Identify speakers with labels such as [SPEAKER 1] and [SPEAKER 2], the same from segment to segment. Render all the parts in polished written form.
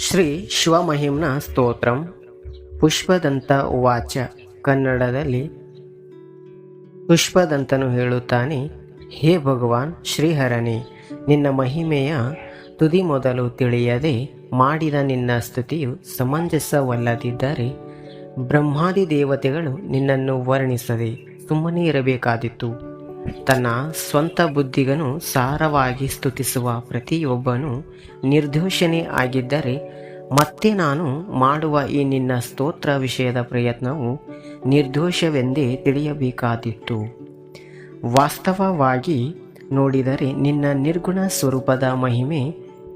[SPEAKER 1] ಶ್ರೀ ಶಿವಮಹಿಮ್ನ ಸ್ತೋತ್ರಂ ಪುಷ್ಪದಂತ ಉವಾಚ. ಕನ್ನಡದಲ್ಲಿ ಪುಷ್ಪದಂತನು ಹೇಳುತ್ತಾನೆ, ಹೇ ಭಗವಾನ್ ಶ್ರೀಹರನೇ, ನಿನ್ನ ಮಹಿಮೆಯ ತುದಿ ಮೊದಲು ತಿಳಿಯದೆ ಮಾಡಿದ ನಿನ್ನ ಸ್ತುತಿಯು ಸಮಂಜಸವಲ್ಲದಿದ್ದರೆ ಬ್ರಹ್ಮಾದಿ ದೇವತೆಗಳು ನಿನ್ನನ್ನು ವರ್ಣಿಸದೆ ಸುಮ್ಮನೆ ಇರಬೇಕಾದಿತ್ತು. ತನ್ನ ಸ್ವಂತ ಬುದ್ಧಿಗನು ಸಾರವಾಗಿ ಸ್ತುತಿಸುವ ಪ್ರತಿಯೊಬ್ಬನು ನಿರ್ದೋಷನೇ ಆಗಿದ್ದರೆ ಮತ್ತೆ ನಾನು ಮಾಡುವ ಈ ನಿನ್ನ ಸ್ತೋತ್ರ ವಿಷಯದ ಪ್ರಯತ್ನವು ನಿರ್ದೋಷವೆಂದೇ ತಿಳಿಯಬೇಕಾದಿತ್ತು. ವಾಸ್ತವವಾಗಿ ನೋಡಿದರೆ ನಿನ್ನ ನಿರ್ಗುಣ ಸ್ವರೂಪದ ಮಹಿಮೆ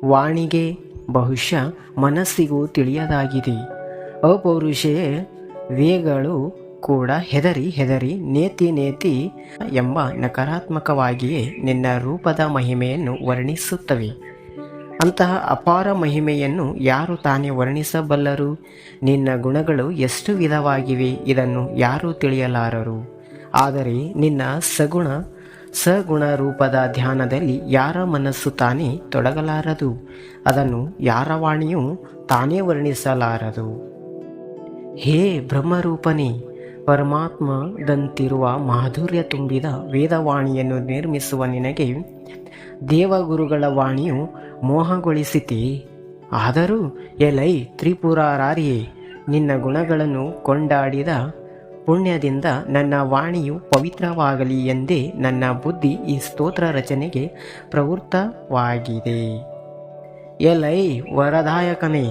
[SPEAKER 1] ವಾಣಿಗೆ ಬಹುಶಃ ಮನಸ್ಸಿಗೂ ತಿಳಿಯದಾಗಿದೆ. ಅಪೌರುಷೇಯ ವೇಗಳು ಕೂಡ ಹೆದರಿ ನೇತಿ ಎಂಬ ನಕಾರಾತ್ಮಕವಾಗಿಯೇ ನಿನ್ನ ರೂಪದ ಮಹಿಮೆಯನ್ನು ವರ್ಣಿಸುತ್ತವೆ. ಅಂತಹ ಅಪಾರ ಮಹಿಮೆಯನ್ನು ಯಾರು ತಾನೇ ವರ್ಣಿಸಬಲ್ಲರು? ನಿನ್ನ ಗುಣಗಳು ಎಷ್ಟು ವಿಧವಾಗಿವೆ, ಇದನ್ನು ಯಾರೂ ತಿಳಿಯಲಾರರು. ಆದರೆ ನಿನ್ನ ಸಗುಣ ರೂಪದ ಧ್ಯಾನದಲ್ಲಿ ಯಾರ ಮನಸ್ಸು ತಾನೇ ತೊಡಗಲಾರದು, ಅದನ್ನು ಯಾರ ವಾಣಿಯೂ ತಾನೇ ವರ್ಣಿಸಲಾರದು. ಹೇ ಬ್ರಹ್ಮರೂಪನೇ, ಪರಮಾತ್ಮದಂತಿರುವ ಮಾಧುರ್ಯ ತುಂಬಿದ ವೇದವಾಣಿಯನ್ನು ನಿರ್ಮಿಸುವ ನಿನಗೆ ದೇವಗುರುಗಳ ವಾಣಿಯು ಮೋಹಗೊಳಿಸಿತಿ. ಆದರೂ ಎಲೈ ತ್ರಿಪುರಾರಿಯೇ, ನಿನ್ನ ಗುಣಗಳನ್ನು ಕೊಂಡಾಡಿದ ಪುಣ್ಯದಿಂದ ನನ್ನ ವಾಣಿಯು ಪವಿತ್ರವಾಗಲಿ ಎಂದೇ ನನ್ನ ಬುದ್ಧಿ ಈ ಸ್ತೋತ್ರ ರಚನೆಗೆ ಪ್ರವೃತ್ತವಾಗಿದೆ. ಎಲೈ ವರದಾಯಕನೇ,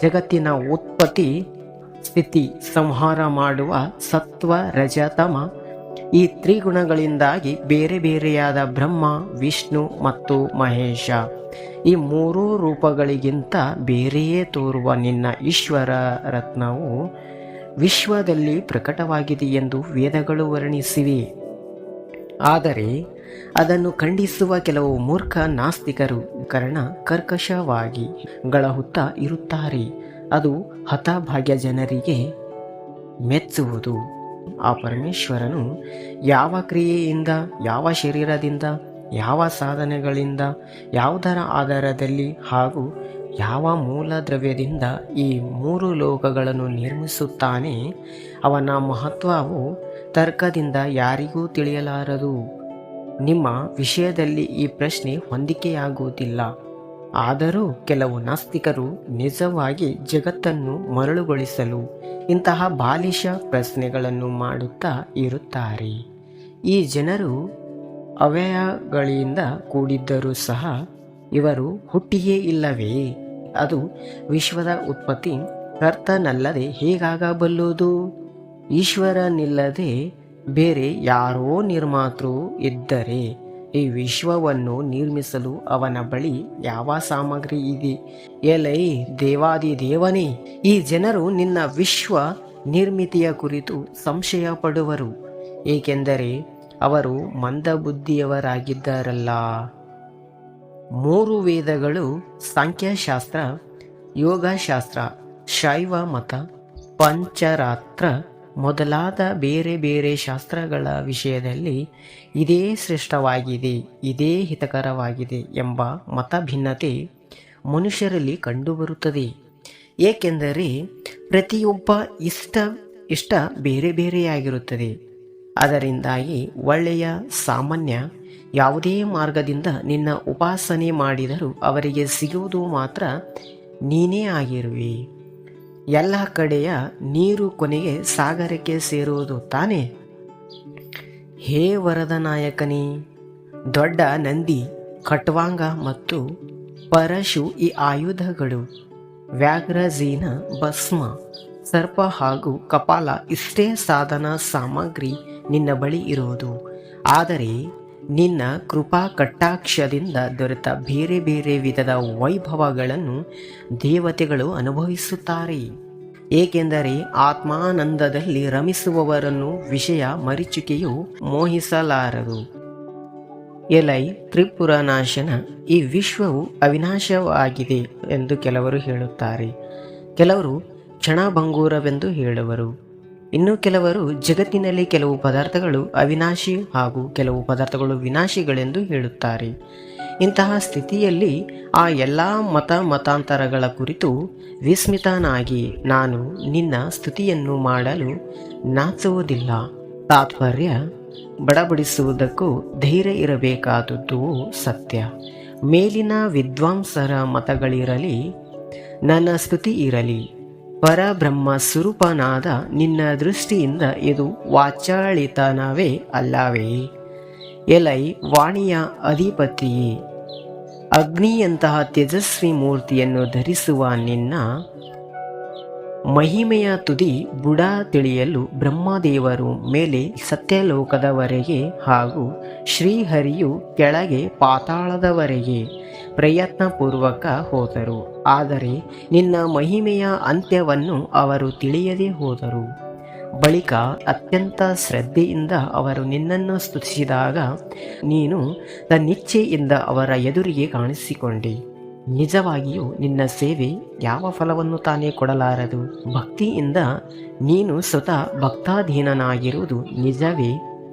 [SPEAKER 1] ಜಗತ್ತಿನ ಉತ್ಪತ್ತಿ ಸ್ಥಿತಿ ಸಂಹಾರ ಮಾಡುವ ಸತ್ವ ರಜತಮ ಈ ತ್ರಿಗುಣಗಳಿಂದಾಗಿ ಬೇರೆ ಬೇರೆಯಾದ ಬ್ರಹ್ಮ, ವಿಷ್ಣು ಮತ್ತು ಮಹೇಶ ಈ ಮೂರೂ ರೂಪಗಳಿಗಿಂತ ಬೇರೆಯೇ ತೋರುವ ನಿನ್ನ ಈಶ್ವರ ರತ್ನವು ವಿಶ್ವದಲ್ಲಿ ಪ್ರಕಟವಾಗಿದೆ ಎಂದು ವೇದಗಳು ವರ್ಣಿಸಿವೆ. ಆದರೆ ಅದನ್ನು ಖಂಡಿಸುವ ಕೆಲವು ಮೂರ್ಖ ನಾಸ್ತಿಕರು ಕರ್ಕಶವಾಗಿ ಗಳಹುತ್ತಾ ಇರುತ್ತಾರೆ. ಅದು ಹತಭಾಗ್ಯ ಜನರಿಗೆ ಮೆಚ್ಚುವುದು. ಆ ಪರಮೇಶ್ವರನು ಯಾವ ಕ್ರಿಯೆಯಿಂದ, ಯಾವ ಶರೀರದಿಂದ, ಯಾವ ಸಾಧನೆಗಳಿಂದ, ಯಾವುದರ ಆಧಾರದಲ್ಲಿ ಹಾಗೂ ಯಾವ ಮೂಲ ದ್ರವ್ಯದಿಂದ ಈ ಮೂರು ಲೋಕಗಳನ್ನು ನಿರ್ಮಿಸುತ್ತಾನೆ, ಅವನ ಮಹತ್ವವು ತರ್ಕದಿಂದ ಯಾರಿಗೂ ತಿಳಿಯಲಾರದು. ನಿಮ್ಮ ವಿಷಯದಲ್ಲಿ ಈ ಪ್ರಶ್ನೆ ಹೊಂದಿಕೆಯಾಗುವುದಿಲ್ಲ. ಆದರೂ ಕೆಲವು ನಾಸ್ತಿಕರು ನಿಜವಾಗಿ ಜಗತ್ತನ್ನು ಮರಳುಗೊಳಿಸಲು ಇಂತಹ ಬಾಲಿಶ ಪ್ರಶ್ನೆಗಳನ್ನು ಮಾಡುತ್ತಾ ಇರುತ್ತಾರೆ. ಈ ಜನರು ಅವ್ಯಯಗಳಿಂದ ಕೂಡಿದ್ದರೂ ಸಹ ಇವರು ಹುಟ್ಟಿಯೇ ಇಲ್ಲವೇ? ಅದು ವಿಶ್ವದ ಉತ್ಪತ್ತಿ ಕರ್ತನಲ್ಲದೆ ಹೇಗಾಗಬಲ್ಲುದು? ಈಶ್ವರನಿಲ್ಲದೆ ಬೇರೆ ಯಾರೋ ನಿರ್ಮಾತೃ ಇದ್ದರೆ ಈ ವಿಶ್ವವನ್ನು ನಿರ್ಮಿಸಲು ಅವನ ಬಳಿ ಯಾವ ಸಾಮಗ್ರಿ ಇದೆ? ಎಲೈ ದೇವಾದಿದೇವನೇ, ಈ ಜನರು ನಿನ್ನ ವಿಶ್ವ ನಿರ್ಮಿತಿಯ ಕುರಿತು ಸಂಶಯ ಪಡುವರು, ಏಕೆಂದರೆ ಅವರು ಮಂದಬುದ್ಧಿಯವರಾಗಿದ್ದಾರಲ್ಲ. ಮೂರು ವೇದಗಳು, ಸಾಂಖ್ಯಶಾಸ್ತ್ರ, ಯೋಗಶಾಸ್ತ್ರ, ಶೈವ ಮತ, ಪಂಚರಾತ್ರ ಮೊದಲಾದ ಬೇರೆ ಬೇರೆ ಶಾಸ್ತ್ರಗಳ ವಿಷಯದಲ್ಲಿ ಇದೇ ಶ್ರೇಷ್ಠವಾಗಿದೆ, ಇದೇ ಹಿತಕರವಾಗಿದೆ ಎಂಬ ಮತಭಿನ್ನತೆ ಮನುಷ್ಯರಲ್ಲಿ ಕಂಡುಬರುತ್ತದೆ. ಏಕೆಂದರೆ ಪ್ರತಿಯೊಬ್ಬ ಇಷ್ಟ ಬೇರೆ ಬೇರೆಯಾಗಿರುತ್ತದೆ. ಅದರಿಂದಾಗಿ ಒಳ್ಳೆಯ ಸಾಮಾನ್ಯ ಯಾವುದೇ ಮಾರ್ಗದಿಂದ ನಿನ್ನ ಉಪಾಸನೆ ಮಾಡಿದರೂ ಅವರಿಗೆ ಸಿಗುವುದು ಮಾತ್ರ ನೀನೇ ಆಗಿರುವೆ. ಎಲ್ಲ ಕಡೆಯ ನೀರು ಕೊನೆಗೆ ಸಾಗರಕ್ಕೆ ಸೇರುವುದು ತಾನೆ. ಹೇ ವರದ ನಾಯಕನೇ, ದೊಡ್ಡ ನಂದಿ, ಖಟ್ವಾಂಗ ಮತ್ತು ಪರಶು ಈ ಆಯುಧಗಳು, ವ್ಯಾಘ್ರಜೀನ, ಭಸ್ಮ, ಸರ್ಪ ಹಾಗೂ ಕಪಾಲ ಇಷ್ಟೇ ಸಾಧನ ಸಾಮಗ್ರಿ ನಿನ್ನ ಬಳಿ ಇರುವುದು. ಆದರೆ ನಿನ್ನ ಕೃಪಾ ಕಟಾಕ್ಷದಿಂದ ದೊರೆತ ಬೇರೆ ಬೇರೆ ವಿಧದ ವೈಭವಗಳನ್ನು ದೇವತೆಗಳು ಅನುಭವಿಸುತ್ತಾರೆ. ಏಕೆಂದರೆ ಆತ್ಮಾನಂದದಲ್ಲಿ ರಮಿಸುವವರನ್ನು ವಿಷಯ ಮರೀಚಿಕೆಯು ಮೋಹಿಸಲಾರದು. ಎಲೈ ತ್ರಿಪುರನಾಶನ, ಈ ವಿಶ್ವವು ಅವಿನಾಶವಾಗಿದೆ ಎಂದು ಕೆಲವರು ಹೇಳುತ್ತಾರೆ. ಕೆಲವರು ಕ್ಷಣಭಂಗೂರವೆಂದು ಹೇಳುವರು. ಇನ್ನು ಕೆಲವರು ಜಗತ್ತಿನಲ್ಲಿ ಕೆಲವು ಪದಾರ್ಥಗಳು ಅವಿನಾಶಿ ಹಾಗೂ ಕೆಲವು ಪದಾರ್ಥಗಳು ವಿನಾಶಿಗಳೆಂದು ಹೇಳುತ್ತಾರೆ. ಇಂತಹ ಸ್ಥಿತಿಯಲ್ಲಿ ಆ ಎಲ್ಲ ಮತಾಂತರಗಳ ಕುರಿತು ವಿಸ್ಮಿತನಾಗಿ ನಾನು ನಿನ್ನ ಸ್ತುತಿಯನ್ನು ಮಾಡಲು ನಾಚುವುದಿಲ್ಲ. ತಾತ್ಪರ್ಯ: ಬಡಬಡಿಸುವುದಕ್ಕೂ ಧೈರ್ಯ ಇರಬೇಕಾದದ್ದು ಸತ್ಯ. ಮೇಲಿನ ವಿದ್ವಾಂಸರ ಮತಗಳಿರಲಿ, ನನ್ನ ಸ್ತುತಿ ಇರಲಿ, ಪರಬ್ರಹ್ಮ ಸ್ವರೂಪನಾದ ನಿನ್ನ ದೃಷ್ಟಿಯಿಂದ ಇದು ವಾಚಾಳಿತನವೇ ಅಲ್ಲವೇ? ಎಲೈ ವಾಣಿಯ ಅಧಿಪತಿಯೇ, ಅಗ್ನಿಯಂತಹ ತೇಜಸ್ವಿ ಮೂರ್ತಿಯನ್ನು ಧರಿಸುವ ನಿನ್ನ ಮಹಿಮೆಯ ತುದಿ ಬುಡ ತಿಳಿಯಲು ಬ್ರಹ್ಮದೇವರು ಮೇಲೆ ಸತ್ಯಲೋಕದವರೆಗೆ ಹಾಗೂ ಶ್ರೀಹರಿಯು ಕೆಳಗೆ ಪಾತಾಳದವರೆಗೆ ಪ್ರಯತ್ನಪೂರ್ವಕ ಹೋದರು. ಆದರೆ ನಿನ್ನ ಮಹಿಮೆಯ ಅಂತ್ಯವನ್ನು ಅವರು ತಿಳಿಯದೆ ಹೋದರು. ಬಳಿಕ ಅತ್ಯಂತ ಶ್ರದ್ಧೆಯಿಂದ ಅವರು ನಿನ್ನನ್ನು ಸ್ತುತಿಸಿದಾಗ ನೀನು ತನ್ನಿಚ್ಛೆಯಿಂದ ಅವರ ಎದುರಿಗೆ ಕಾಣಿಸಿಕೊಂಡೆ. ನಿಜವಾಗಿಯೂ ನಿನ್ನ ಸೇವೆ ಯಾವ ಫಲವನ್ನು ತಾನೇ ಕೊಡಲಾರದು. ಭಕ್ತಿಯಿಂದ ನೀನು ಸ್ವತಃ ಭಕ್ತಾಧೀನನಾಗಿರುವುದು ನಿಜವೇ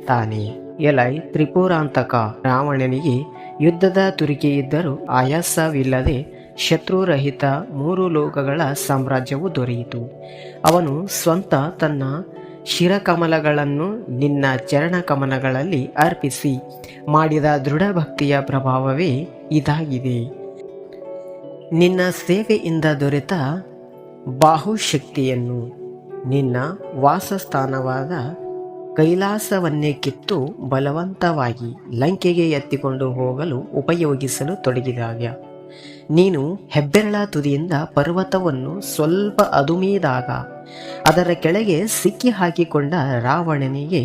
[SPEAKER 1] ತಾನೇ. ಎಲೈ ತ್ರಿಪುರಾಂತಕ, ರಾವಣನಿಗೆ ಯುದ್ಧದ ತುರಿಕೆ ಇದ್ದರೂ ಆಯಾಸವಿಲ್ಲದೆ ಶತ್ರುರಹಿತ 3 ಲೋಕಗಳ ಸಾಮ್ರಾಜ್ಯವು ದೊರೆಯಿತು. ಅವನು ಸ್ವಂತ ತನ್ನ ಶಿರಕಮಲಗಳನ್ನು ನಿನ್ನ ಚರಣಕಮಲಗಳಲ್ಲಿ ಅರ್ಪಿಸಿ ಮಾಡಿದ ದೃಢಭಕ್ತಿಯ ಪ್ರಭಾವವೇ ಇದಾಗಿದೆ. ನಿನ್ನ ಸೇವೆಯಿಂದ ದೊರೆತ ಬಾಹುಶಕ್ತಿಯನ್ನು ನಿನ್ನ ವಾಸಸ್ಥಾನವಾದ ಕೈಲಾಸವನ್ನೇ ಕಿತ್ತು ಬಲವಂತವಾಗಿ ಲಂಕೆಗೆ ಎತ್ತಿಕೊಂಡು ಹೋಗಲು ಉಪಯೋಗಿಸಲು ತೊಡಗಿದಾಗ ನೀನು ಹೆಬ್ಬೆರಳ ತುದಿಯಿಂದ ಪರ್ವತವನ್ನು ಸ್ವಲ್ಪ ಅದುಮಿದಾಗ ಅದರ ಕೆಳಗೆ ಸಿಕ್ಕಿ ಹಾಕಿಕೊಂಡ ರಾವಣನಿಗೆ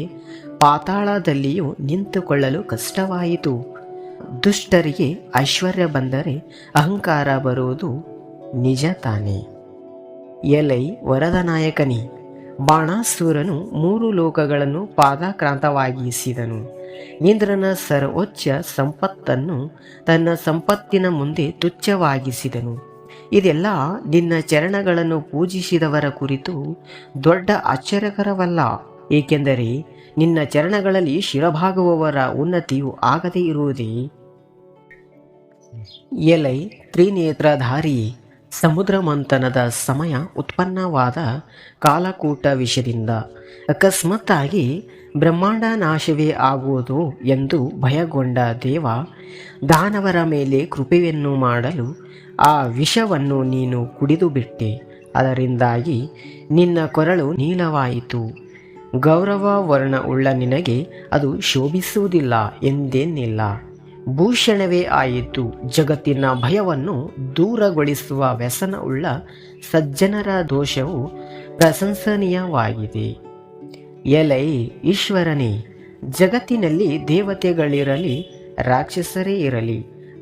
[SPEAKER 1] ಪಾತಾಳದಲ್ಲಿಯೂ ನಿಂತುಕೊಳ್ಳಲು ಕಷ್ಟವಾಯಿತು. ದುಷ್ಟರಿಗೆ ಐಶ್ವರ್ಯ ಬಂದರೆ ಅಹಂಕಾರ ಬರುವುದು ನಿಜ ತಾನೇ. ಎಲೈ ವರದ ನಾಯಕನೇ, ಬಾಣಾಸುರನು 3 ಲೋಕಗಳನ್ನು ಪಾದಾಕ್ರಾಂತವಾಗಿಸಿದನು. ಇಂದ್ರನ ಸರ್ವೋಚ್ಚ ಸಂಪತ್ತನ್ನು ತನ್ನ ಸಂಪತ್ತಿನ ಮುಂದೆ ತುಚ್ಛವಾಗಿಸಿದನು. ಇದೆಲ್ಲ ನಿನ್ನ ಚರಣಗಳನ್ನು ಪೂಜಿಸಿದವರ ಕುರಿತು ದೊಡ್ಡ ಆಶ್ಚರ್ಯಕರವಲ್ಲ, ಏಕೆಂದರೆ ನಿನ್ನ ಚರಣಗಳಲ್ಲಿ ಶಿರಭಾಗುವವರ ಉನ್ನತಿಯು ಆಗದೇ ಇರುವುದೇ. ಎಲೈ ತ್ರಿನೇತ್ರಧಾರಿಯೇ, ಸಮುದ್ರ ಮಂಥನದ ಸಮಯ ಉತ್ಪನ್ನವಾದ ಕಾಲಕೂಟ ವಿಷದಿಂದ ಅಕಸ್ಮಾತ್ತಾಗಿ ಬ್ರಹ್ಮಾಂಡ ನಾಶವೇ ಆಗುವುದು ಎಂದು ಭಯಗೊಂಡ ದೇವ ದಾನವರ ಮೇಲೆ ಕೃಪೆಯನ್ನು ಮಾಡಲು ಆ ವಿಷವನ್ನು ನೀನು ಕುಡಿದು ಬಿಟ್ಟೆ. ಅದರಿಂದಾಗಿ ನಿನ್ನ ಕೊರಳು ನೀಲವಾಯಿತು. ಗೌರವ ವರ್ಣ ಉಳ್ಳ ನಿನಗೆ ಅದು ಶೋಭಿಸುವುದಿಲ್ಲ ಎಂದೇನಿಲ್ಲ, ಭೂಷಣವೇ ಆಯಿತು. ಜಗತ್ತಿನ ಭಯವನ್ನು ದೂರಗೊಳಿಸುವ ವ್ಯಸನ ಉಳ್ಳ ಸಜ್ಜನರ ದೋಷವು ಪ್ರಶಂಸನೀಯವಾಗಿದೆ. ಎಲೈ ಈಶ್ವರನೇ, ಜಗತ್ತಿನಲ್ಲಿ ದೇವತೆಗಳಿರಲಿ, ರಾಕ್ಷಸರೇ ಇರಲಿ,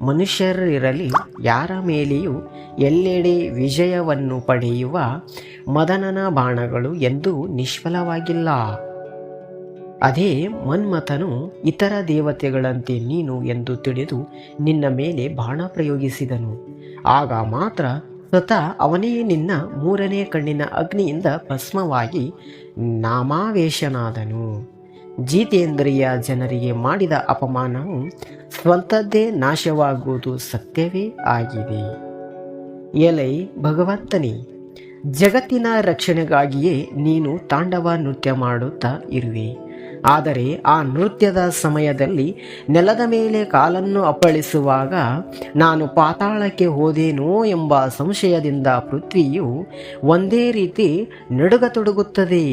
[SPEAKER 1] ಮನುಷ್ಯರಿರಲಿ, ಯಾರ ಮೇಲೆಯೂ ಎಲ್ಲೆಡೆ ವಿಜಯವನ್ನು ಪಡೆಯುವ ಮದನನ ಬಾಣಗಳು ಎಂದೂ ನಿಷ್ಫಲವಾಗಿಲ್ಲ. ಅದೇ ಮನ್ಮಥನು ಇತರ ದೇವತೆಗಳಂತೆ ನೀನು ಎಂದು ತಿಳಿದು ನಿನ್ನ ಮೇಲೆ ಬಾಣ ಪ್ರಯೋಗಿಸಿದನು. ಆಗ ಮಾತ್ರ ಸ್ವತಃ ಅವನೇ ನಿನ್ನ 3ನೇ ಕಣ್ಣಿನ ಅಗ್ನಿಯಿಂದ ಭಸ್ಮವಾಗಿ ನಾಮಾವೇಶನಾದನು. ಜಿತೇಂದ್ರಿಯ ಜನರಿಗೆ ಮಾಡಿದ ಅಪಮಾನವು ಸ್ವಂತದ್ದೇ ನಾಶವಾಗುವುದು ಸತ್ಯವೇ ಆಗಿದೆ. ಎಲೈ ಭಗವಂತನೇ, ಜಗತ್ತಿನ ರಕ್ಷಣೆಗಾಗಿಯೇ ನೀನು ತಾಂಡವ ನೃತ್ಯ ಮಾಡುತ್ತಾ ಇರುವೆ. ಆದರೆ ಆ ನೃತ್ಯದ ಸಮಯದಲ್ಲಿ ನೆಲದ ಮೇಲೆ ಕಾಲನ್ನು ಅಪ್ಪಳಿಸುವಾಗ ನಾನು ಪಾತಾಳಕ್ಕೆ ಹೋದೇನೋ ಎಂಬ ಸಂಶಯದಿಂದ ಪೃಥ್ವಿಯು ಒಂದೇ ರೀತಿ ನಡುಗತೊಡಗುತ್ತದೆ.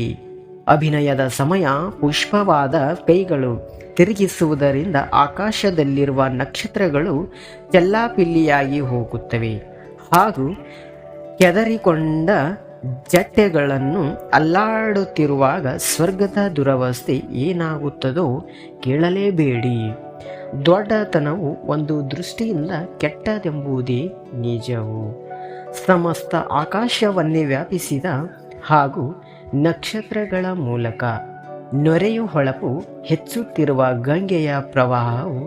[SPEAKER 1] ಅಭಿನಯದ ಸಮಯ ಪುಷ್ಪವಾದ ಕೈಗಳು ತಿರುಗಿಸುವುದರಿಂದ ಆಕಾಶದಲ್ಲಿರುವ ನಕ್ಷತ್ರಗಳು ಚೆಲ್ಲಾಪಿಲ್ಲಿಯಾಗಿ ಹೋಗುತ್ತವೆ ಹಾಗೂ ಕೆದರಿಕೊಂಡ ಜಟ್ಟೆಗಳನ್ನು ಅಲ್ಲಾಡುತ್ತಿರುವಾಗ ಸ್ವರ್ಗದ ದುರವಸ್ಥೆ ಏನಾಗುತ್ತದೋ ಕೇಳಲೇಬೇಡಿ. ದೊಡ್ಡತನವು ಒಂದು ದೃಷ್ಟಿಯಿಂದ ಕೆಟ್ಟದೆಂಬುದೇ ನಿಜವು. ಸಮಸ್ತ ಆಕಾಶವನ್ನೇ ವ್ಯಾಪಿಸಿದ ಹಾಗೂ ನಕ್ಷತ್ರಗಳ ಮೂಲಕ ನೊರೆಯು ಹೊಳಪು ಹೆಚ್ಚುತ್ತಿರುವ ಗಂಗೆಯ ಪ್ರವಾಹವು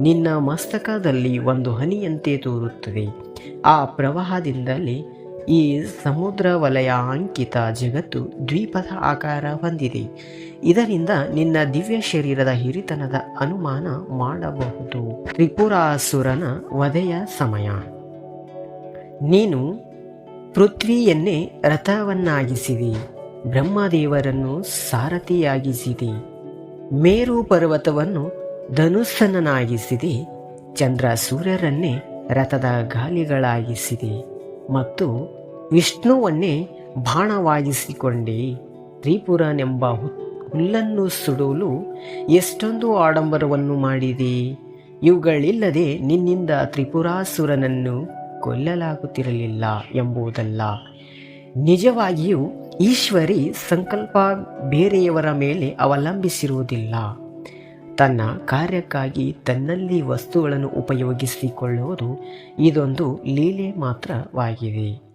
[SPEAKER 1] ನಿನ್ನ ಮಸ್ತಕದಲ್ಲಿ ಒಂದು ಹನಿಯಂತೆ ತೋರುತ್ತದೆ. ಆ ಪ್ರವಾಹದಿಂದಲೇ ಈ ಸಮುದ್ರ ವಲಯಾಂಕಿತ ಜಗತ್ತು ದ್ವೀಪದ ಆಕಾರ ಹೊಂದಿದೆ. ಇದರಿಂದ ನಿನ್ನ ದಿವ್ಯ ಶರೀರದ ಹಿರಿತನದ ಅನುಮಾನ ಮಾಡಬಹುದು. ತ್ರಿಪುರಾಸುರನ ವಧೆಯ ಸಮಯ. ನೀನು ಪೃಥ್ವಿಯನ್ನೇ ರಥವನ್ನಾಗಿಸಿದಿ, ಬ್ರಹ್ಮದೇವರನ್ನು ಸಾರಥಿಯಾಗಿಸಿದಿ, ಮೇರು ಪರ್ವತವನ್ನು ಧನುಸ್ಸನ್ನಾಗಿಸಿದಿ, ಚಂದ್ರ ಸೂರ್ಯರನ್ನೇ ರಥದ ಗಾಲಿಗಳಾಗಿಸಿದೆ ಮತ್ತು ವಿಷ್ಣುವನ್ನೇ ಬಾಣವಾಗಿಸಿಕೊಂಡೆ. ತ್ರಿಪುರನೆಂಬ ಹುಲ್ಲನ್ನು ಸುಡಲು ಎಷ್ಟೊಂದು ಆಡಂಬರವನ್ನು ಮಾಡಿದೆ. ಇವುಗಳಿಲ್ಲದೆ ನಿನ್ನಿಂದ ತ್ರಿಪುರಾಸುರನನ್ನು ಕೊಲ್ಲಲಾಗುತ್ತಿರಲಿಲ್ಲ ಎಂಬುದಲ್ಲ. ನಿಜವಾಗಿಯೂ ಈಶ್ವರಿ ಸಂಕಲ್ಪ ಬೇರೆಯವರ ಮೇಲೆ ಅವಲಂಬಿಸಿರುವುದಿಲ್ಲ. ತನ್ನ ಕಾರ್ಯಕ್ಕಾಗಿ ತನ್ನಲ್ಲಿ ವಸ್ತುಗಳನ್ನು ಉಪಯೋಗಿಸಿಕೊಳ್ಳುವುದು ಇದೊಂದು ಲೀಲೆ ಮಾತ್ರವಾಗಿದೆ.